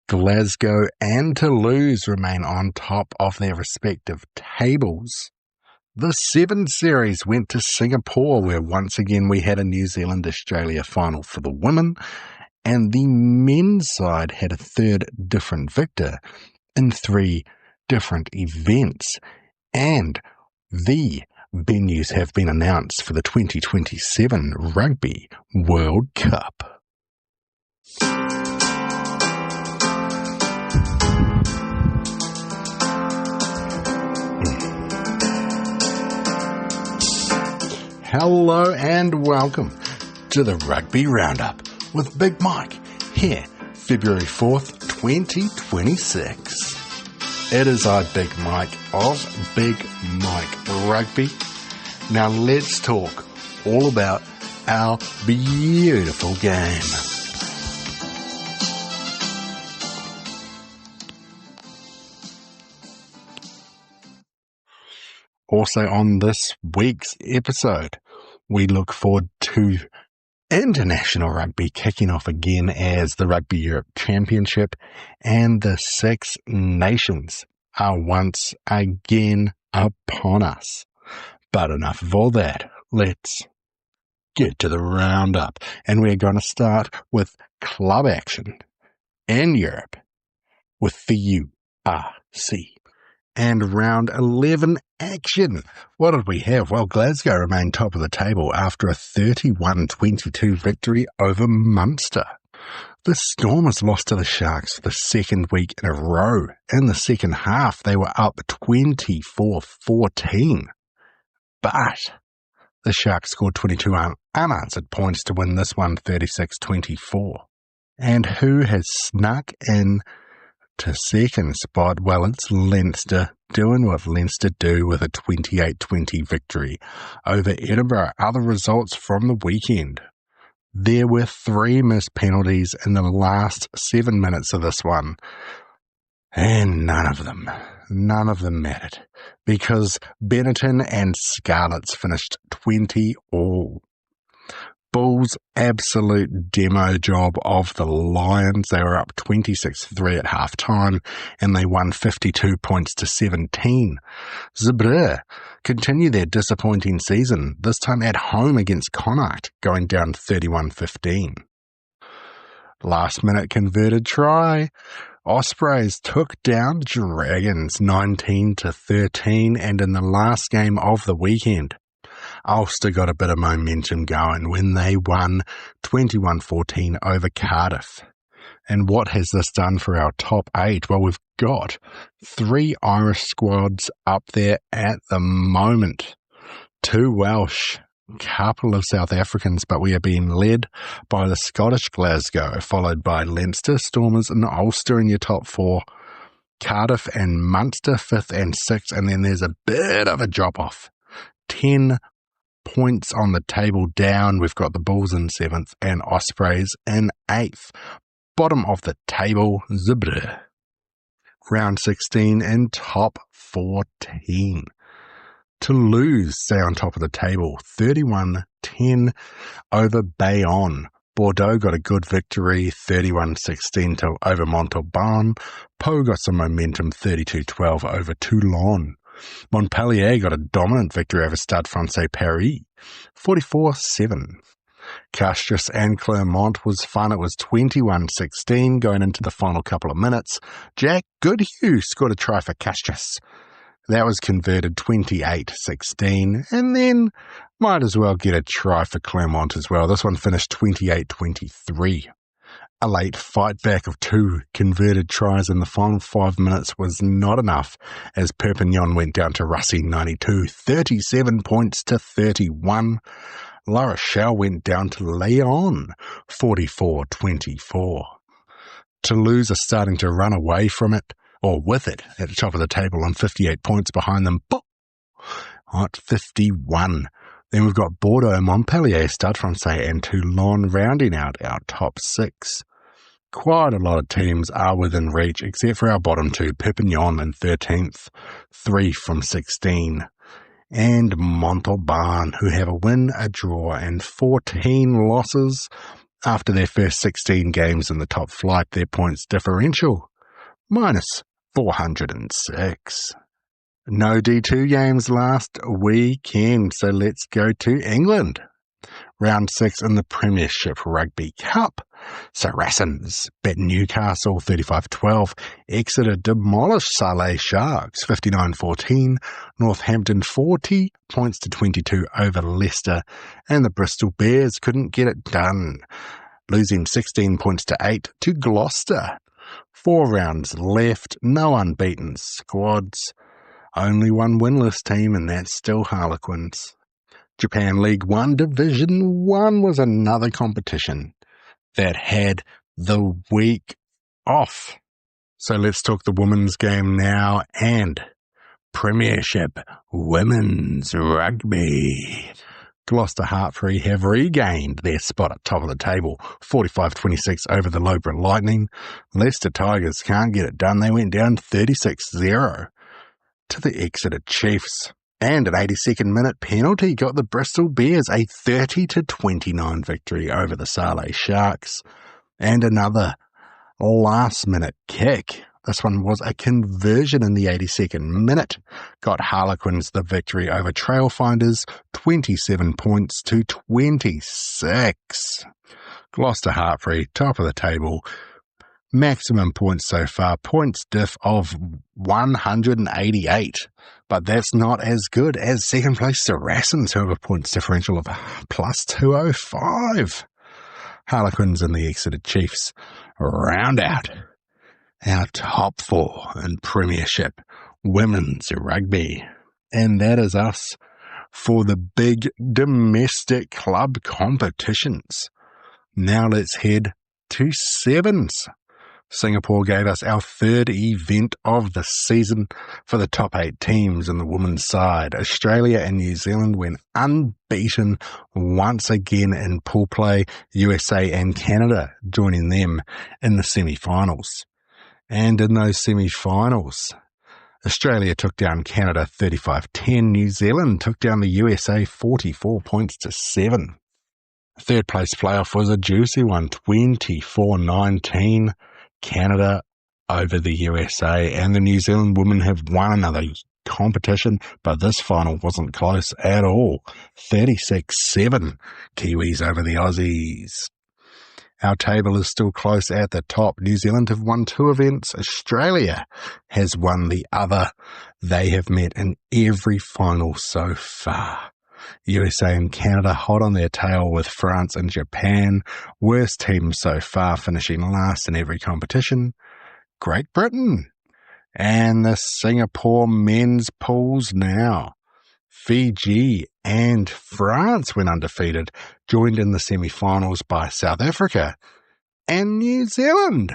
Glasgow and Toulouse remain on top of their respective tables. The 7 series went to Singapore, where once again we had a New Zealand-Australia final for the women, and the men's side had a third different victor in 3 different events. And the venues have been announced for the 2027 Rugby World Cup. Hello and welcome to the Rugby Roundup with Big Mike here, February 4th, 2026. It is I, Big Mike of Big Mike Rugby. Now let's talk all about our beautiful game. Also on this week's episode, we look forward to international rugby kicking off again as the Rugby Europe Championship and the Six Nations are once again upon us. But enough of all that. Let's get to the roundup. And we're going to start with club action in Europe with the URC. And round 11 action. What did we have? Well, Glasgow remained top of the table after a 31-22 victory over Munster. The Stormers lost to the Sharks for the second week in a row. In the second half, they were up 24-14. But the Sharks scored 22 unanswered points to win this one 36-24. And who has snuck in to second spot? Well, it's Leinster doing what Leinster do with a 28-20 victory over Edinburgh. Other results from the weekend. There were 3 missed penalties in the last 7 minutes of this one. And none of them mattered because Benetton and Scarlets finished 20 all. Bulls' absolute demo job of the Lions. They were up 26-3 at half-time, and they won 52 points to 17. Zebre continue their disappointing season, this time at home against Connacht, going down 31-15. Last-minute converted try. Ospreys took down Dragons 19-13, and in the last game of the weekend, Ulster got a bit of momentum going when they won 21-14 over Cardiff. And what has this done for our top 8? Well, we've got 3 Irish squads up there at the moment. 2 Welsh, a couple of South Africans, but we are being led by the Scottish Glasgow, followed by Leinster, Stormers and Ulster in your top 4. Cardiff and Munster 5th and 6th, and then there's a bit of a drop-off. 10 points on the table down. We've got the Bulls in 7th and Ospreys in 8th. Bottom of the table, Zebre. Round 16 and top 14. Toulouse stay on top of the table, 31-10 over Bayonne. Bordeaux got a good victory, 31-16 over Montauban. Pau got some momentum, 32-12 over Toulon. Montpellier got a dominant victory over Stade Francais Paris, 44-7. Castres and Clermont was fun. It was 21-16 going into the final couple of minutes. Jack Goodhue scored a try for Castres. That was converted 28-16, and then might as well get a try for Clermont as well. This one finished 28-23. A late fight back of 2 converted tries in the final 5 minutes was not enough as Perpignan went down to Racing 92, 37 points to 31. La Rochelle went down to Lyon, 44-24. Toulouse are starting to run away from it, or with it, at the top of the table on 58 points behind them. At 51. Then we've got Bordeaux, Montpellier, Stade Francais and Toulon rounding out our top 6. Quite a lot of teams are within reach, except for our bottom 2, Perpignan in 13th, 3 from 16. And Montauban, who have a win, a draw, and 14 losses. After their first 16 games in the top flight, their points differential, minus 406. No D2 games last weekend, so let's go to England. Round 6 in the Premiership Rugby Cup. Saracens bet Newcastle 35-12. Exeter demolished Saleh Sharks 59-14. Northampton 40 points to 22 over Leicester. And the Bristol Bears couldn't get it done, losing 16 points to 8 to Gloucester. 4 rounds left, no unbeaten squads. Only one winless team, and that's still Harlequins. Japan League 1 Division 1 was another competition that had the week off. So let's talk the women's game now and Premiership Women's Rugby. Gloucester Hartpury have regained their spot at top of the table, 45-26 over the Loughborough Lightning. Leicester Tigers can't get it done. They went down 36-0 to the Exeter Chiefs. And an 82nd minute penalty got the Bristol Bears a 30-29 victory over the Saleh Sharks. And another last minute kick. This one was a conversion in the 82nd minute. Got Harlequins the victory over Trailfinders, 27 points to 26. Gloucester Hartpury, top of the table. Maximum points so far, points diff of 188. But that's not as good as second place Saracens, who have a points differential of plus 205. Harlequins and the Exeter Chiefs round out our top 4 in Premiership Women's Rugby. And that is us for the big domestic club competitions. Now let's head to sevens. Singapore gave us our third event of the season for the top 8 teams in the women's side. Australia and New Zealand went unbeaten once again in pool play, USA and Canada joining them in the semi-finals. And in those semi-finals, Australia took down Canada 35-10. New Zealand took down the USA 44 points to 7. Third place playoff was a juicy one, 24-19. Canada over the USA, and the New Zealand women have won another competition, but this final wasn't close at all. 36-7 Kiwis over the Aussies. Our table is still close at the top. New Zealand have won 2 events. Australia has won the other. They have met in every final so far. USA and Canada hot on their tail with France and Japan. Worst teams so far, finishing last in every competition. Great Britain. And the Singapore men's pools now. Fiji and France went undefeated, joined in the semi-finals by South Africa and New Zealand.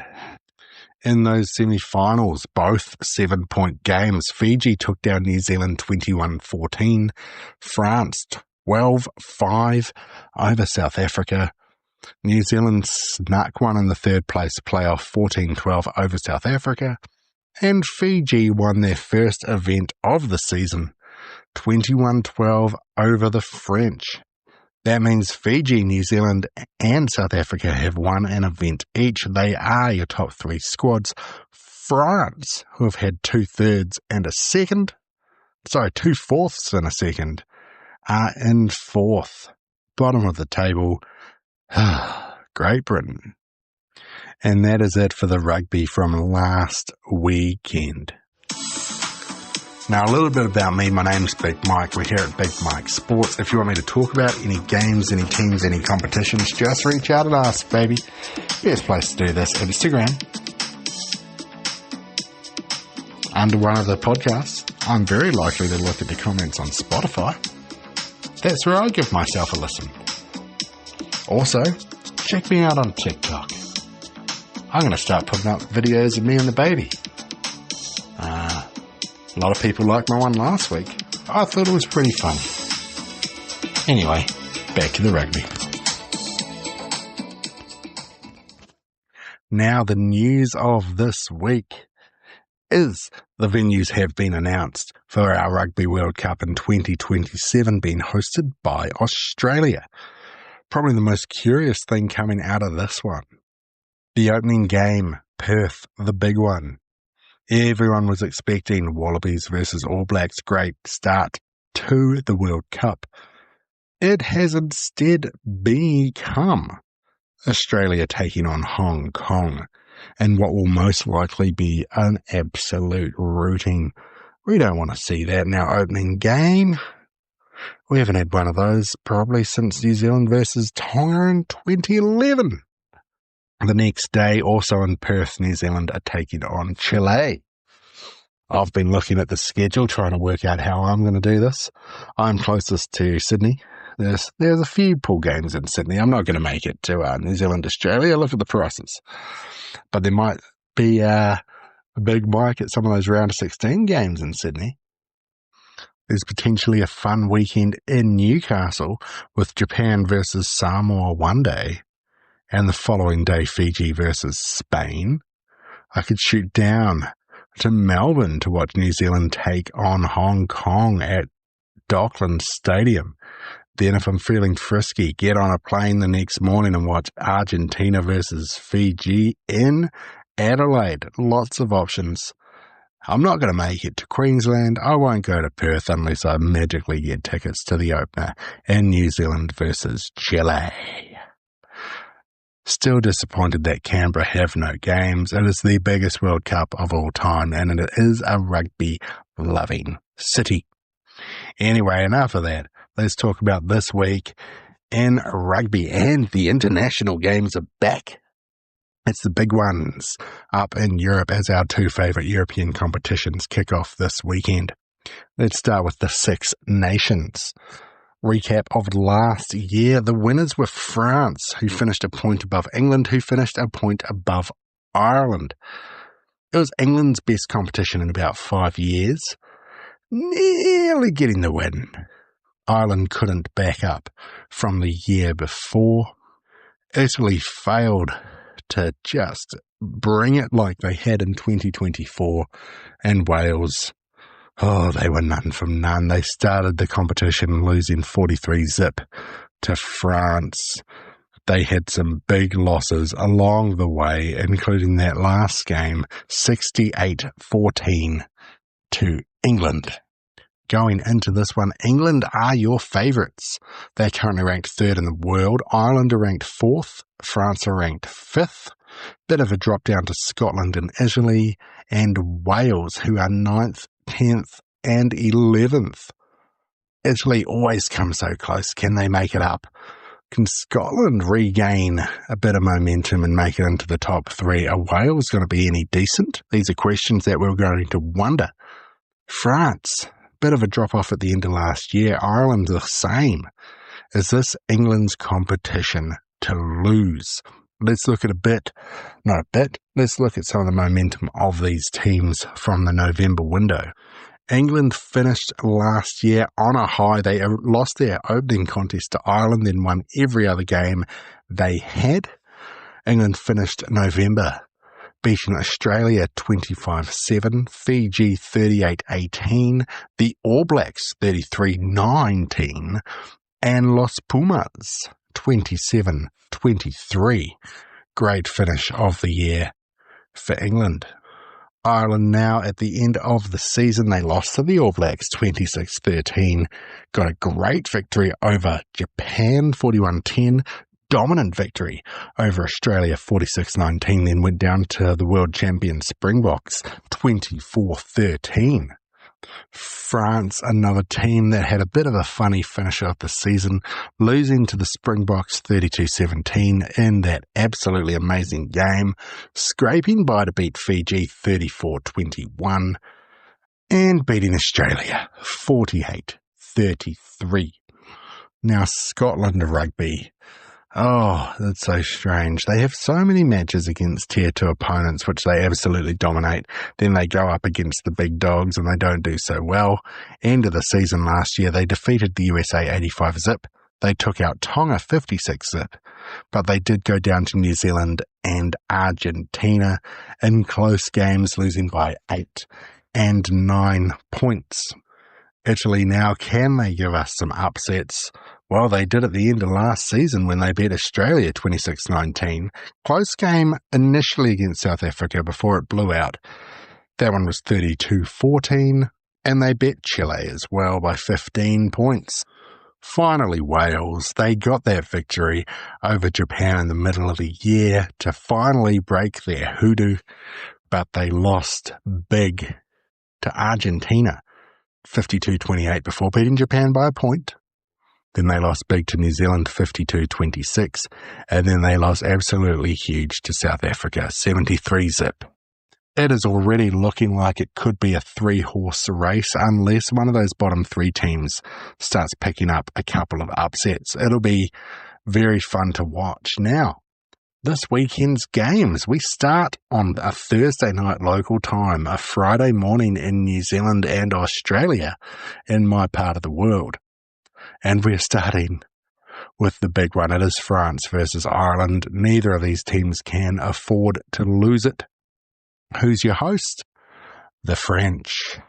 In those semi-finals, both 7-point games, Fiji took down New Zealand 21-14, France 12-5 over South Africa. New Zealand snuck one in the third place playoff, 14-12 over South Africa, and Fiji won their first event of the season, 21-12 over the French. That means Fiji, New Zealand, and South Africa have won an event each. They are your top 3 squads. France, who have had 2/3 and a second, 2/4 and a second, are in 4th. Bottom of the table, Great Britain. And that is it for the rugby from last weekend. Now, a little bit about me. My name's Big Mike. We're here at Big Mike Sports. If you want me to talk about any games, any teams, any competitions, just reach out and ask, baby. Best place to do this, Instagram. Under one of the podcasts, I'm very likely to look at the comments on Spotify. That's where I give myself a listen. Also, check me out on TikTok. I'm going to start putting up videos of me and the baby. A lot of people liked my one last week. I thought it was pretty funny. Anyway, back to the rugby. Now, the news of this week is the venues have been announced for our Rugby World Cup in 2027 being hosted by Australia. Probably the most curious thing coming out of this one. The opening game, Perth, the big one. Everyone was expecting Wallabies versus All Blacks, great start to the World Cup. It has instead become Australia taking on Hong Kong, and what will most likely be an absolute routine. We don't want to see that in our opening game. We haven't had one of those probably since New Zealand versus Tonga in 2011. The next day, also in Perth, New Zealand are taking on Chile. I've been looking at the schedule, trying to work out how I'm going to do this. I'm closest to Sydney. There's a few pool games in Sydney. I'm not going to make it to New Zealand, Australia. Look at the prices. But there might be a big mic at some of those round of 16 games in Sydney. There's potentially a fun weekend in Newcastle with Japan versus Samoa one day, and the following day Fiji versus Spain. I could shoot down to Melbourne to watch New Zealand take on Hong Kong at Docklands Stadium. Then if I'm feeling frisky, get on a plane the next morning and watch Argentina versus Fiji in Adelaide. Lots of options. I'm not going to make it to Queensland. I won't go to Perth unless I magically get tickets to the opener in New Zealand versus Chile. Still disappointed that Canberra have no games. It is the biggest World Cup of all time, and it is a rugby-loving city. Anyway, enough of that. Let's talk about this week in rugby, and the international games are back. It's the big ones up in Europe as our two favourite European competitions kick off this weekend. Let's start with the Six Nations. Recap of last year. The winners were France, who finished a point above England, who finished a point above Ireland. It was England's best competition in about 5 years, nearly getting the win. Ireland couldn't back up from the year before. Italy failed to just bring it like they had in 2024, and Wales, they were none from none. They started the competition losing 43-0 to France. They had some big losses along the way, including that last game, 68-14 to England. Going into this one, England are your favourites. They're currently ranked 3rd in the world. Ireland are ranked 4th. France are ranked 5th. Bit of a drop down to Scotland and Italy, and Wales, who are 9th, 10th and 11th. Italy always come so close. Can they make it up? Can Scotland regain a bit of momentum and make it into the top 3? Are Wales going to be any decent? These are questions that we're going to wonder. France, bit of a drop-off at the end of last year. Ireland, the same. Is this England's competition to lose? Let's look at let's look at some of the momentum of these teams from the November window. England finished last year on a high. They lost their opening contest to Ireland, then won every other game they had. England finished November beating Australia 25-7, Fiji 38-18, the All Blacks 33-19, and Los Pumas 27-23. Great finish of the year for England. Ireland now at the end of the season, they lost to the All Blacks 26-13, got a great victory over Japan 41-10, dominant victory over Australia 46-19, then went down to the world champion Springboks 24-13. France, another team that had a bit of a funny finish of the season, losing to the Springboks 32-17 in that absolutely amazing game, scraping by to beat Fiji 34-21, and beating Australia 48-33. Now Scotland rugby. Oh, that's so strange. They have so many matches against Tier 2 opponents, which they absolutely dominate. Then they go up against the big dogs and they don't do so well. End of the season last year, they defeated the USA 85-0. They took out Tonga 56-0. But they did go down to New Zealand and Argentina in close games, losing by 8 and 9 points. Italy now, can they give us some upsets? Well, they did at the end of last season when they beat Australia 26-19. Close game initially against South Africa before it blew out. That one was 32-14, and they beat Chile as well by 15 points. Finally, Wales, they got that victory over Japan in the middle of the year to finally break their hoodoo, but they lost big to Argentina, 52-28 before beating Japan by a point. Then they lost big to New Zealand, 52-26, and then they lost absolutely huge to South Africa, 73-zip. It is already looking like it could be a 3-horse race unless one of those bottom 3 teams starts picking up a couple of upsets. It'll be very fun to watch. Now, this weekend's games, we start on a Thursday night local time, a Friday morning in New Zealand and Australia in my part of the world. And we're starting with the big one. It is France versus Ireland. Neither of these teams can afford to lose it. Who's your host? The French.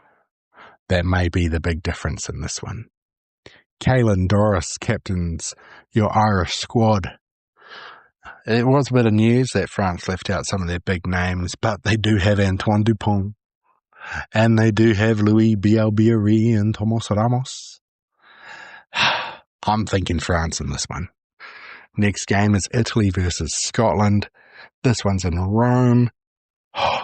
That may be the big difference in this one. Caelan Doris captains your Irish squad. It was a bit of news that France left out some of their big names, but they do have Antoine Dupont, and they do have Louis Bielbieri and Thomas Ramos. I'm thinking France in this one. Next game is Italy versus Scotland. This one's in Rome.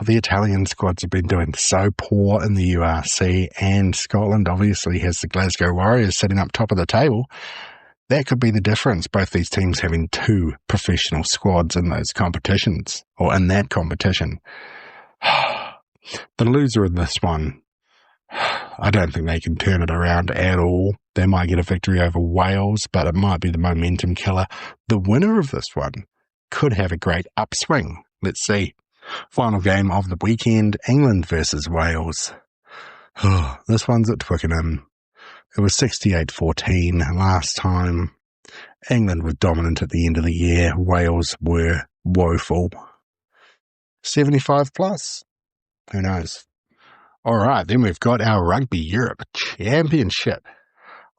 The Italian squads have been doing so poor in the URC, and Scotland obviously has the Glasgow Warriors sitting up top of the table. That could be the difference, both these teams having 2 professional squads in those competitions, or in that competition. The loser in this one, I don't think they can turn it around at all. They might get a victory over Wales, but it might be the momentum killer. The winner of this one could have a great upswing. Let's see. Final game of the weekend, England versus Wales. This one's at Twickenham. It was 68-14 last time. England was dominant at the end of the year. Wales were woeful. 75 plus. Who knows? All right, then we've got our Rugby Europe Championship.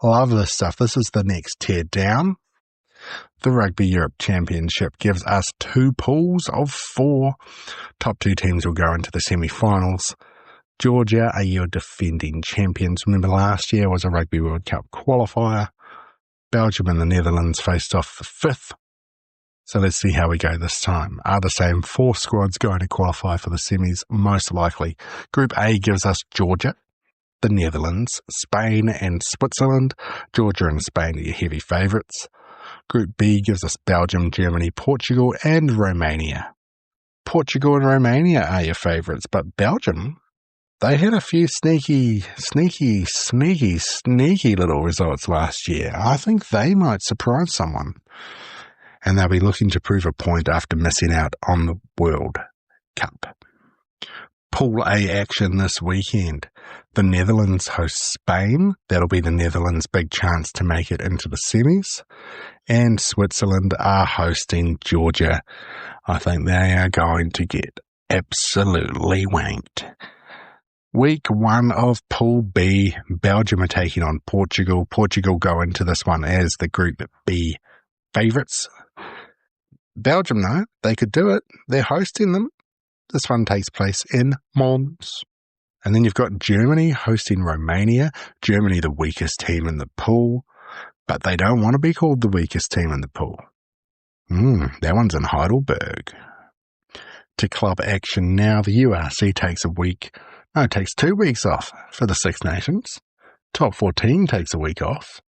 Love this stuff. This is the next tier down. The Rugby Europe Championship gives us 2 pools of 4. Top 2 teams will go into the semi-finals. Georgia are your defending champions. Remember, last year was a Rugby World Cup qualifier. Belgium and the Netherlands faced off the 5th. So let's see how we go this time. Are the same 4 squads going to qualify for the semis? Most likely. Group A gives us Georgia, the Netherlands, Spain and Switzerland. Georgia and Spain are your heavy favourites. Group B gives us Belgium, Germany, Portugal and Romania. Portugal and Romania are your favourites, but Belgium, they had a few sneaky little results last year. I think they might surprise someone. And they'll be looking to prove a point after missing out on the World Cup. Pool A action this weekend. The Netherlands host Spain. That'll be the Netherlands' big chance to make it into the semis. And Switzerland are hosting Georgia. I think they are going to get absolutely wanked. Week 1 of Pool B, Belgium are taking on Portugal. Portugal go into this one as the Group B favourites. Belgium, though, they could do it. They're hosting them. This one takes place in Mons. And then you've got Germany hosting Romania. Germany, the weakest team in the pool. But they don't want to be called the weakest team in the pool. That one's in Heidelberg. To club action now, the URC takes 2 weeks off for the Six Nations. Top 14 takes a week off.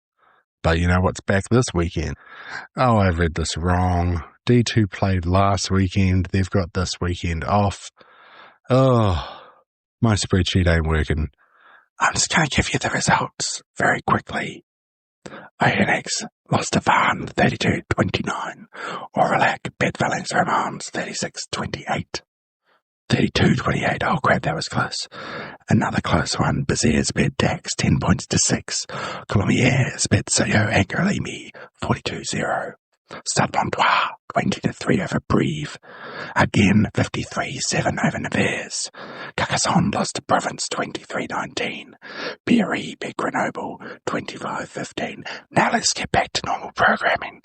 But you know what's back this weekend? Oh, I read this wrong. D2 played last weekend. They've got this weekend off. Oh, my spreadsheet ain't working. I'm just going to give you the results very quickly. Ajax lost to Van 32-29. Aurillac bet Valence Romans 36-28. 32-28. Oh crap, that was close. Another close one. Beziers bet Dax 10 points to 6. Colomiers bet Sayo Angrelimi 42-0. Stade Pontois 20-3 over Brive. Again 53-7 over Nevers. Carcassonne lost to Province 23-19. Berry beat Grenoble 25-15. Now let's get back to normal programming.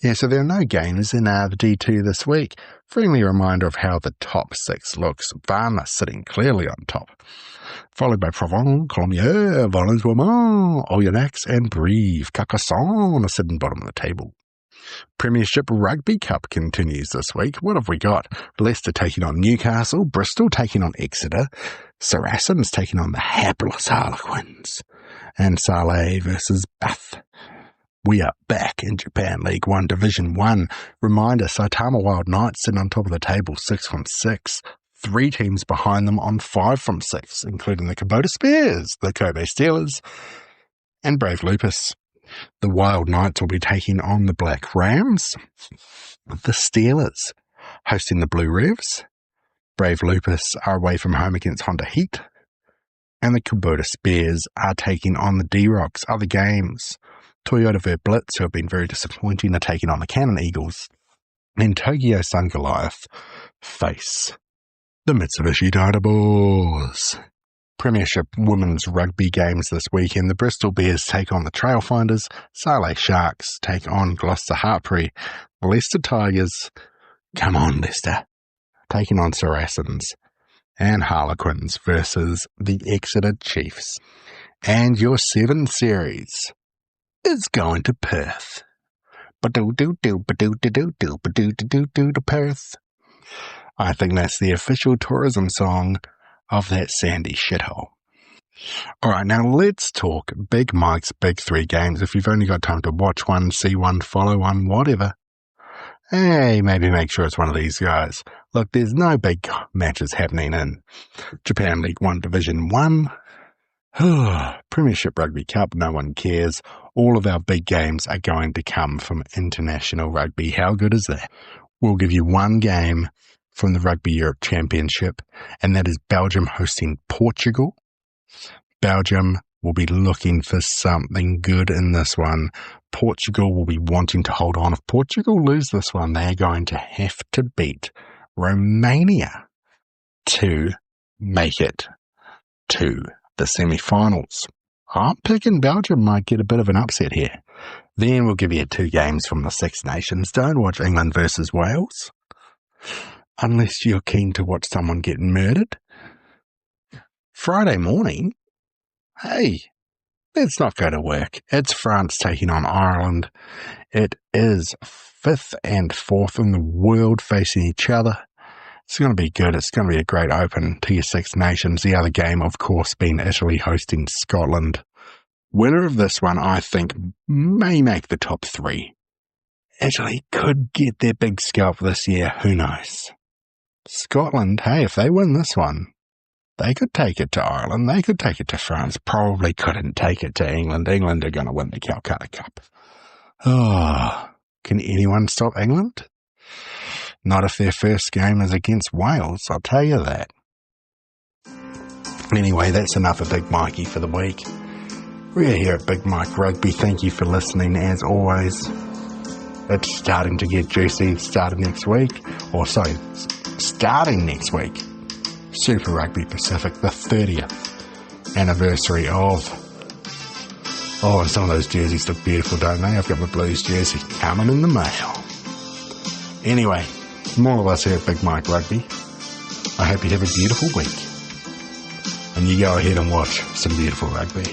Yeah, so there are no games in the D2 this week. Friendly reminder of how the top 6 looks. Varna sitting clearly on top, followed by Provence, Colomiers, Valence-Roman, Oyonnax and Brive. Carcassonne are sitting bottom of the table. Premiership Rugby Cup continues this week. What have we got? Leicester taking on Newcastle, Bristol taking on Exeter, Saracens taking on the hapless Harlequins, and Saleh versus Bath. We are back in Japan League 1 Division 1. Reminder, Saitama Wild Knights sitting on top of the table, 6 from 6. 3 teams behind them on 5 from 6, including the Kubota Spears, the Kobe Steelers, and Brave Lupus. The Wild Knights will be taking on the Black Rams, the Steelers hosting the Blue Revs, Brave Lupus are away from home against Honda Heat, and the Kubota Spears are taking on the D-Rocks. Other games, Toyota Verblitz, who have been very disappointing, are taking on the Cannon Eagles, and Tokyo Sun Goliath face the Mitsubishi Dynamos. Premiership Women's Rugby games this weekend. The Bristol Bears take on the Trailfinders. Saleh Sharks take on Gloucester Hartpury. Leicester Tigers, come on Leicester, taking on Saracens. And Harlequins versus the Exeter Chiefs. And your 7 series is going to Perth. To Perth. I think that's the official tourism song of that sandy shithole. Alright, now let's talk Big Mike's Big 3 games. If you've only got time to watch one, see one, follow one, whatever, hey, maybe make sure it's one of these guys. Look, there's no big matches happening in Japan League 1 Division 1. Premiership Rugby Cup, no one cares. All of our big games are going to come from international rugby. How good is that? We'll give you one game from the Rugby Europe Championship, and that is Belgium hosting Portugal. Belgium will be looking for something good in this one. Portugal will be wanting to hold on. If Portugal lose this one, they are going to have to beat Romania to make it to the semi-finals. I'm picking Belgium might get a bit of an upset here. Then we'll give you 2 games from the Six Nations. Don't watch England versus Wales, unless you're keen to watch someone get murdered. Friday morning, hey, let's not go to work. It's France taking on Ireland. It is 5th and 4th in the world facing each other. It's going to be good. It's going to be a great open to your Six Nations. The other game, of course, being Italy hosting Scotland. Winner of this one, I think, may make the top 3. Italy could get their big scalp this year. Who knows? Scotland, hey, if they win this one, they could take it to Ireland. They could take it to France. Probably couldn't take it to England. England are going to win the Calcutta Cup. Oh, can anyone stop England? Not if their first game is against Wales, I'll tell you that. Anyway, that's enough of Big Mikey for the week. We're here at Big Mike Rugby. Thank you for listening, as always. It's starting to get juicy. Starting next week. Super Rugby Pacific, the 30th anniversary of... Oh, and some of those jerseys look beautiful, don't they? I've got my Blues jersey coming in the mail. Anyway, from all of us here at Big Mike Rugby, I hope you have a beautiful week. And you go ahead and watch some beautiful rugby.